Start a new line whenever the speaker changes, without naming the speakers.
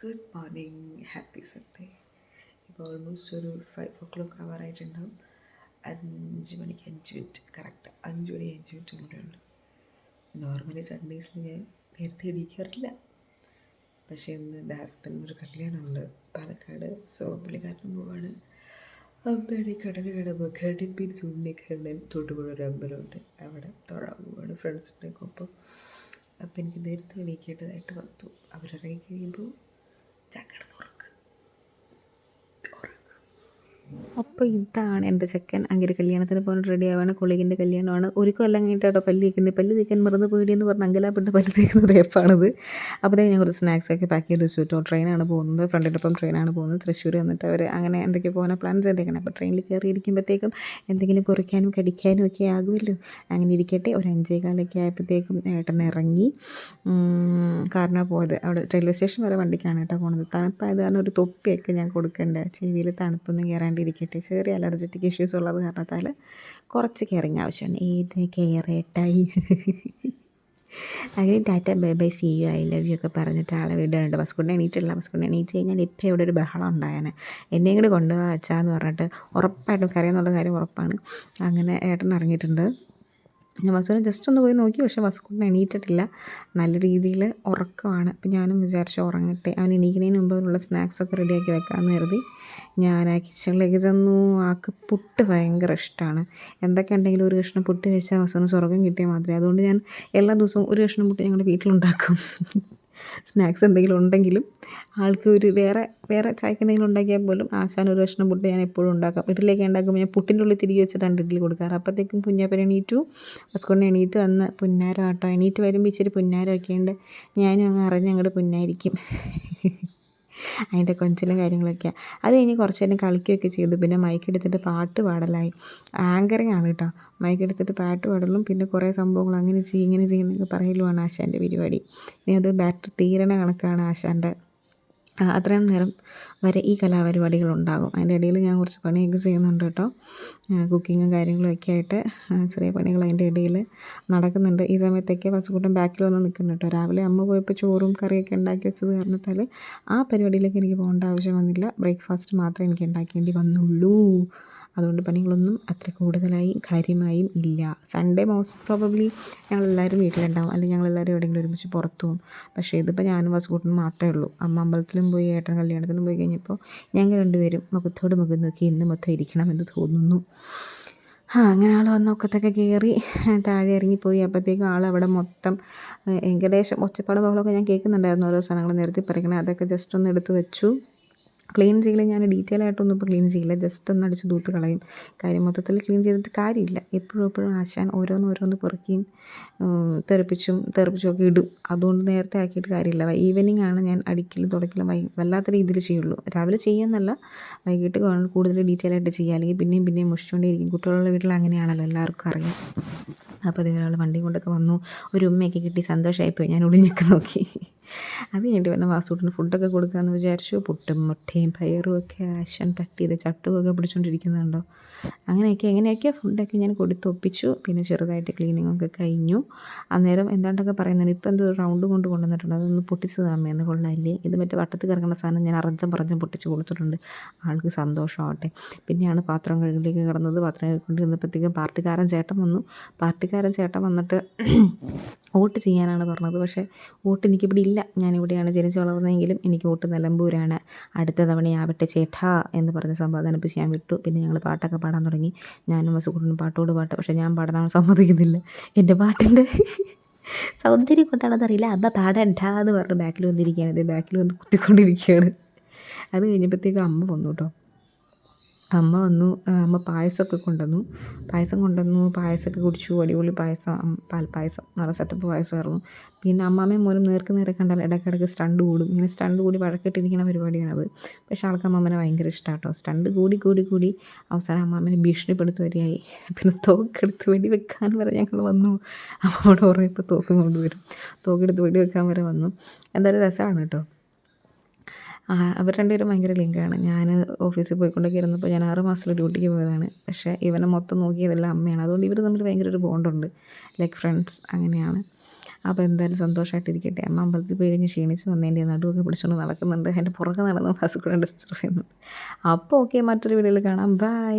Good morning, happy Sunday. ഇപ്പോൾ almost ഒരു 5 o'clock ആവാറായിട്ടുണ്ടാവും. 5 മണിക്ക് 5 മിനിറ്റ്, കറക്റ്റ് 5 മണി 5 മിനിറ്റ് കൂടെ ഉണ്ട്. നോർമലി സൺഡേസിൽ ഞാൻ നേരത്തെ എണീക്കാറില്ല. പക്ഷേ ഇന്ന് എൻ്റെ ഹസ്ബൻഡിനൊരു കല്യാണമുണ്ട് പാലക്കാട്. സോ പുള്ളിക്കാരനും പോവാണ്. അമ്മയുടെ കടലിൽ ചൂണ്ടിക്കണ്ണൻ തൊടുപുഴ ഒരു അമ്പലമുണ്ട്, അവിടെ തൊഴാൻ പോവാണ് ഫ്രണ്ട്സിൻ്റെ ഒപ്പം. അപ്പോൾ എനിക്ക് നേരത്തെ എണീക്കേണ്ടതായിട്ട് വന്നു. അവരിറങ്ങി കഴിയുമ്പോൾ ചക്കട തുറക്ക്. അപ്പോൾ ഇതാണ് എൻ്റെ ചെക്കൻ. അങ്ങനെ കല്യാണത്തിന് പോകാൻ റെഡി ആവുകയാണ്. കൊളീഗിൻ്റെ കല്യാണമാണ്. ഒരു കൊല്ലം കഴിഞ്ഞിട്ടാട്ടോ പല്ല് തേക്കുന്നത്. പല്ല് തേക്കാൻ മറന്ന് പോയിടിയെന്ന് പറഞ്ഞ് അങ്കലാപ്പെട്ട് പല്ല് തേക്കുന്ന തേപ്പാണിത്. അപ്പോഴത്തേക്ക് ഞാൻ കുറച്ച് സ്നാക്സൊക്കെ പാക്ക് ചെയ്ത് വെച്ചു കേട്ടോ. ട്രെയിനാണ് പോകുന്നത്, ഫ്രണ്ടിനൊപ്പം ട്രെയിനാണ് പോകുന്നത്. തൃശ്ശൂർ വന്നിട്ട് അവർ അങ്ങനെ എന്തൊക്കെയോ പോകാൻ പ്ലാൻ ചെയ്തേക്കണം. അപ്പോൾ ട്രെയിനിൽ കയറിയിരിക്കുമ്പോഴത്തേക്കും എന്തെങ്കിലും കുറിക്കാനും കടിക്കാനും ഒക്കെ ആകുമല്ലോ. അങ്ങനെ ഇരിക്കട്ടെ. ഒരു 5:15 ആയപ്പോഴത്തേക്കും ഏട്ടൻ ഇറങ്ങി. കാറിനാണ് പോയത്. അവിടെ റെയിൽവേ സ്റ്റേഷൻ വരെ വണ്ടിക്കാണ് കേട്ടോ പോകുന്നത്. തണുപ്പായത് കാരണം ഒരു തൊപ്പിയൊക്കെ ഞാൻ കൊടുക്കണ്ടേ, ചെവിയിൽ തണുപ്പൊന്നും കയറാണ്ടിരിക്കട്ടെ. ചെറിയ അലർജറ്റിക് ഇഷ്യൂസ് ഉള്ളത് കാരണത്താൽ കുറച്ച് കെയറിങ് ആവശ്യമാണ്. ഏത് കെയറേട്ടായി. അങ്ങനെ ടാറ്റ bye bye see you I love you ഒക്കെ പറഞ്ഞിട്ട് ആളെ വിടുന്നുണ്ട്. ബസ്കുണ്ണ എണീറ്റില്ല. ബസ്കുണ്ണ എണീറ്റ് കഴിഞ്ഞാൽ ഇപ്പം ഇവിടെ ഒരു ബഹളം ഉണ്ടായേനെ. എന്നെയും കൂടി കൊണ്ടുപോകാൻ വെച്ചാന്ന് പറഞ്ഞിട്ട് ഉറപ്പായിട്ടും കരയെന്നുള്ള കാര്യം ഉറപ്പാണ്. അങ്ങനെ ഏട്ടൻ ഇറങ്ങിയിട്ടുണ്ട്. ഞാൻ വസുവിനെ ജസ്റ്റ് ഒന്ന് പോയി നോക്കി. പക്ഷേ വസുക്കുട്ടൻ എണീറ്റിട്ടില്ല. നല്ല രീതിയിൽ ഉറക്കമാണ്. അപ്പം ഞാനും വിചാരിച്ചു ഉറങ്ങട്ടെ. അവൻ എണീക്കുന്നതിന് മുമ്പ് അവനുള്ള സ്നാക്സൊക്കെ റെഡിയാക്കി വെക്കാമെന്ന് കരുതി ഞാൻ ആ കിച്ചണിലേക്ക് ചെന്നു. ആൾക്ക് പുട്ട് ഭയങ്കര ഇഷ്ടമാണ്. എന്തൊക്കെ ഉണ്ടെങ്കിലും ഒരു കഷ്ണം പുട്ട് കഴിച്ചാൽ വസുവിന് സ്വർഗ്ഗം കിട്ടിയാൽ മാത്രമേ. അതുകൊണ്ട് ഞാൻ എല്ലാ ദിവസവും ഒരു കഷ്ണം പുട്ട് ഞങ്ങളുടെ വീട്ടിലുണ്ടാക്കും. സ്നാക്സ് എന്തെങ്കിലും ഉണ്ടെങ്കിലും ആൾക്ക് ഒരു വേറെ ചായക്ക് എന്തെങ്കിലും ഉണ്ടാക്കിയാൽ പോലും ആശാൻ ഒരു കഷ്ണം പുട്ട് ഞാൻ എപ്പോഴും ഉണ്ടാക്കാം. ഇഡ്ഡലിയൊക്കെ ഉണ്ടാക്കുമ്പോൾ ഞാൻ പുട്ടിൻ്റെ ഉള്ളിൽ തിരികെ വെച്ചിട്ടാണ് ഇഡ്ഡലി കൊടുക്കാറ്. അപ്പോഴത്തേക്കും കുഞ്ഞാപ്പൻ എണീറ്റു. വസ്കുണ്ണ എണീറ്റ് വന്ന് പുന്നാരം ആട്ടോ. എണീറ്റ് വരുമ്പോൾ ഇച്ചിരി പുന്നാരമൊക്കെ ഉണ്ട്. ഞാനും അങ്ങ് അറിഞ്ഞങ്ങോട്ട് പുന്നായിരിക്കും. അതിൻ്റെ കൊഞ്ചലും കാര്യങ്ങളൊക്കെയാണ്. അത് കഴിഞ്ഞ് കുറച്ച് നേരം കളിക്കുകയൊക്കെ ചെയ്തു. പിന്നെ മൈക്കെടുത്തിട്ട് പാട്ട് പാടലായി. ആങ്കറിങ് ആണ് കേട്ടോ. മൈക്കെടുത്തിട്ട് പാട്ട് പാടലും പിന്നെ കുറേ സംഭവങ്ങൾ അങ്ങനെ ചെയ്യും ഇങ്ങനെ ചെയ്യുന്നതൊക്കെ പറയലുമാണ് ആശാൻ്റെ പരിപാടി. ഇനി അത് ബാറ്ററി തീരണ കണക്കാണ് ആശാൻ്റെ. അത്രയും നേരം വരെ ഈ കലാപരിപാടികളുണ്ടാകും. അതിൻ്റെ ഇടയിൽ ഞാൻ കുറച്ച് പണിയൊക്കെ ചെയ്യുന്നുണ്ട് കേട്ടോ. കുക്കിങ്ങും കാര്യങ്ങളും ഒക്കെ ആയിട്ട് ചെറിയ പണികൾ അതിൻ്റെ ഇടയിൽ നടക്കുന്നുണ്ട്. ഈ സമയത്തൊക്കെ വസുകൂട്ടം ബാക്കിൽ വന്ന് നിൽക്കുന്നുണ്ട് കേട്ടോ. രാവിലെ അമ്മ പോയപ്പോൾ ചോറും കറിയൊക്കെ ഉണ്ടാക്കി വെച്ചത് കാരണത്താൽ ആ പരിപാടിയിലേക്ക് എനിക്ക് പോകേണ്ട ആവശ്യം വന്നില്ല. ബ്രേക്ക്ഫാസ്റ്റ് മാത്രമേ എനിക്ക് ഉണ്ടാക്കേണ്ടി വന്നുള്ളൂ. അതുകൊണ്ട് പണികളൊന്നും അത്ര കൂടുതലായി കാര്യമായും ഇല്ല. സൺഡേ മോസ്റ്റ് പ്രോബബ്ലി ഞങ്ങളെല്ലാവരും വീട്ടിലുണ്ടാവും, അല്ലെങ്കിൽ ഞങ്ങളെല്ലാവരും എവിടെയെങ്കിലും ഒരുമിച്ച് പുറത്തു പോകും. പക്ഷേ ഇതിപ്പോൾ ഞാനും വസുകൂട്ടനും മാത്രമേ ഉള്ളൂ. അമ്മ അമ്പലത്തിലും പോയി, ഏട്ടൻ കല്യാണത്തിനും പോയി കഴിഞ്ഞപ്പോൾ ഞങ്ങൾ രണ്ടുപേരും മുഖത്തോട് മുഖം നോക്കി ഇന്ന് മൊത്തം ഇരിക്കണമെന്ന് തോന്നുന്നു. അങ്ങനെ ആൾ വന്ന ഒക്കത്തൊക്കെ കയറി താഴെ ഇറങ്ങിപ്പോയി. അപ്പോഴത്തേക്കും ആളവിടെ മൊത്തം ഏകദേശം ഒച്ചപ്പാട് ബഹളമൊക്കെ ഞാൻ കേൾക്കുന്നുണ്ടായിരുന്നു. ഓരോ സാധനങ്ങൾ നിരത്തി പറിക്കണേ, അതൊക്കെ ജസ്റ്റ് ഒന്ന് എടുത്ത് വെച്ചു. ക്ലീൻ ചെയ്യില്ല, ഞാൻ ഡീറ്റെയിൽ ആയിട്ടൊന്നും ഇപ്പോൾ ക്ലീൻ ചെയ്യില്ല. ജസ്റ്റ് ഒന്ന് അടിച്ച് തൂത്ത് കളയും. കാര്യം മൊത്തത്തിൽ ക്ലീൻ ചെയ്തിട്ട് കാര്യമില്ല. എപ്പോഴും ആശാൻ ഓരോന്ന് പെറുക്കിയും തെറിപ്പിച്ചും ഒക്കെ ഇടും. അതുകൊണ്ട് നേരത്തെ ആക്കിയിട്ട് കാര്യമില്ല. ഈവനിങ് ആണ് ഞാൻ അടിക്കലും തുടക്കലും വല്ലാത്ത രീതിയിൽ ചെയ്യുള്ളൂ. രാവിലെ ചെയ്യുന്നല്ല, വൈകിട്ട് കൂടുതൽ ഡീറ്റെയിൽ ആയിട്ട് ചെയ്യുക. അല്ലെങ്കിൽ പിന്നെയും മുഷിച്ചുകൊണ്ടേയിരിക്കും. കുട്ടികളുടെ വീട്ടിൽ അങ്ങനെയാണല്ലോ, എല്ലാവർക്കും അറിയാം. അപ്പോൾ അതേ ഒരാൾ വണ്ടി കൊണ്ടൊക്കെ വന്നു. ഒരു ഉമ്മയൊക്കെ കിട്ടി, സന്തോഷമായിപ്പോയി. ഞാൻ ഒളിഞ്ഞൊക്കെ നോക്കി. അത് കഴിഞ്ഞിട്ട് പിന്നെ വാസൂട്ടിന് ഫുഡൊക്കെ കൊടുക്കാമെന്ന് വിചാരിച്ചു. പുട്ടും മുട്ടയും പയറും ഒക്കെ ആശാൻ തട്ടിയത് ചട്ടുമൊക്കെ പിടിച്ചുകൊണ്ടിരിക്കുന്നുണ്ടോ. എങ്ങനെയൊക്കെയോ ഫുഡൊക്കെ ഞാൻ കൊടുത്തൊപ്പിച്ചു. പിന്നെ ചെറുതായിട്ട് ക്ലീനിങ്ങൊക്കെ കഴിഞ്ഞു. അന്നേരം എന്താണ്ടൊക്കെ പറയുന്നുണ്ട്. ഇപ്പോൾ എന്തോ റൗണ്ട് കൊണ്ടുവന്നിട്ടുണ്ട്, അതൊന്ന് പൊട്ടിച്ച് താമേന്ന്. കൊള്ളാമില്ലേ, ഇത് മറ്റേ വട്ടത്തിൽ കിടക്കുന്ന സാധനം ഞാൻ പറഞ്ഞും പൊട്ടിച്ച് കൊടുത്തിട്ടുണ്ട്. ആൾക്ക് സന്തോഷമാവട്ടെ. പിന്നെയാണ് പാത്രം കഴുകിലേക്ക് കിടന്നത്. പാത്രം കഴുകിക്കൊണ്ട് വന്നപ്പോഴത്തേക്കും പാർട്ടിക്കാരൻ ചേട്ടൻ വന്നിട്ട് വോട്ട് ചെയ്യാനാണ് പറഞ്ഞത്. പക്ഷേ വോട്ട് എനിക്കിവിടെ ഇല്ല. ഞാനിവിടെയാണ് ജനിച്ച് വളർന്നതെങ്കിലും എനിക്ക് വോട്ട് നിലമ്പൂരാണ്. അടുത്ത തവണയാവട്ടെ ചേട്ടാ എന്ന് പറഞ്ഞ് സമാധാനിപ്പിച്ച് ഞാൻ വിട്ടു. പിന്നെ ഞങ്ങൾ പാട്ടൊക്കെ പാടാൻ തുടങ്ങി. ഞാനും വസുകൂട്ടനും പാട്ട്. പക്ഷേ ഞാൻ പാടാൻ സമ്മതിക്കുന്നില്ല. എൻ്റെ പാട്ടിൻ്റെ സൗന്ദര്യം കൊണ്ടാണെന്നറിയില്ല. അമ്മ പാടണ്ട എന്ന് പറഞ്ഞ് ബാക്കിൽ വന്നിരിക്കുകയാണ്. ഇത് ബാക്കിൽ വന്ന് കുത്തിക്കൊണ്ടിരിക്കുകയാണ്. അത് കഴിഞ്ഞപ്പോഴത്തേക്കും അമ്മ വന്നു കേട്ടോ. അമ്മ പായസമൊക്കെ കൊണ്ടുവന്നു. പായസമൊക്കെ കുടിച്ചു. അടിപൊളി പായസം, പാൽപ്പായസം, നല്ല സെറ്റപ്പ് പായസമായിരുന്നു. പിന്നെ അമ്മാമ്മയും മോനും നേരെ കണ്ടാൽ ഇടയ്ക്കിടയ്ക്ക് സ്റ്റണ്ട് കൂടും. ഇങ്ങനെ സ്റ്റണ്ട് കൂടി വഴക്കിട്ടിരിക്കുന്ന പരിപാടിയാണത്. പക്ഷേ ആൾക്ക് അമ്മാമ്മനെ ഭയങ്കര ഇഷ്ടമാണ് കേട്ടോ. സ്റ്റണ്ട് കൂടി അവസാനം അമ്മാമ്മനെ ഭീഷണിപ്പെടുത്തി വരികയായി. പിന്നെ തോക്കെടുത്ത് വെടി വെക്കാൻ വരെ ഞങ്ങൾ വന്നു. അമ്മയോട് ഓർമ്മ തോക്കും കൊണ്ടുവരും. തോക്കെടുത്ത് വെടി വെക്കാൻ വരെ വന്നു. എന്തായാലും രസമാണ് കേട്ടോ. അവർ രണ്ടുപേരും ഭയങ്കര ലിങ്കാണ്. ഞാൻ ഓഫീസിൽ പോയിക്കൊണ്ടൊക്കെ ഇരുന്നപ്പോൾ ഞാൻ 6 മാസത്തിൽ ഡ്യൂട്ടിക്ക് പോയതാണ്. പക്ഷേ ഇവനെ മൊത്തം നോക്കിയതെല്ലാം അമ്മയാണ്. അതുകൊണ്ട് ഇവർ തമ്മിൽ ഭയങ്കര ഒരു ബോണ്ടുണ്ട്. ലൈക്ക് ഫ്രണ്ട്സ് അങ്ങനെയാണ്. അപ്പോൾ എന്തായാലും സന്തോഷമായിട്ടിരിക്കട്ടെ. അമ്മ അമ്പലത്തിൽ പോയി കഴിഞ്ഞ് ക്ഷീണിച്ച് വന്നതിൻ്റെ നടുവൊക്കെ പിടിച്ചുകൊണ്ട് നടക്കുന്നുണ്ട്. എൻ്റെ പുറകെ നടന്ന് ഭാസ്കരനെ ഡിസ്റ്റർബ് ചെയ്യുന്നുണ്ട്. അപ്പോൾ ഓക്കെ, മറ്റൊരു വീഡിയോയിൽ കാണാം. ബൈ.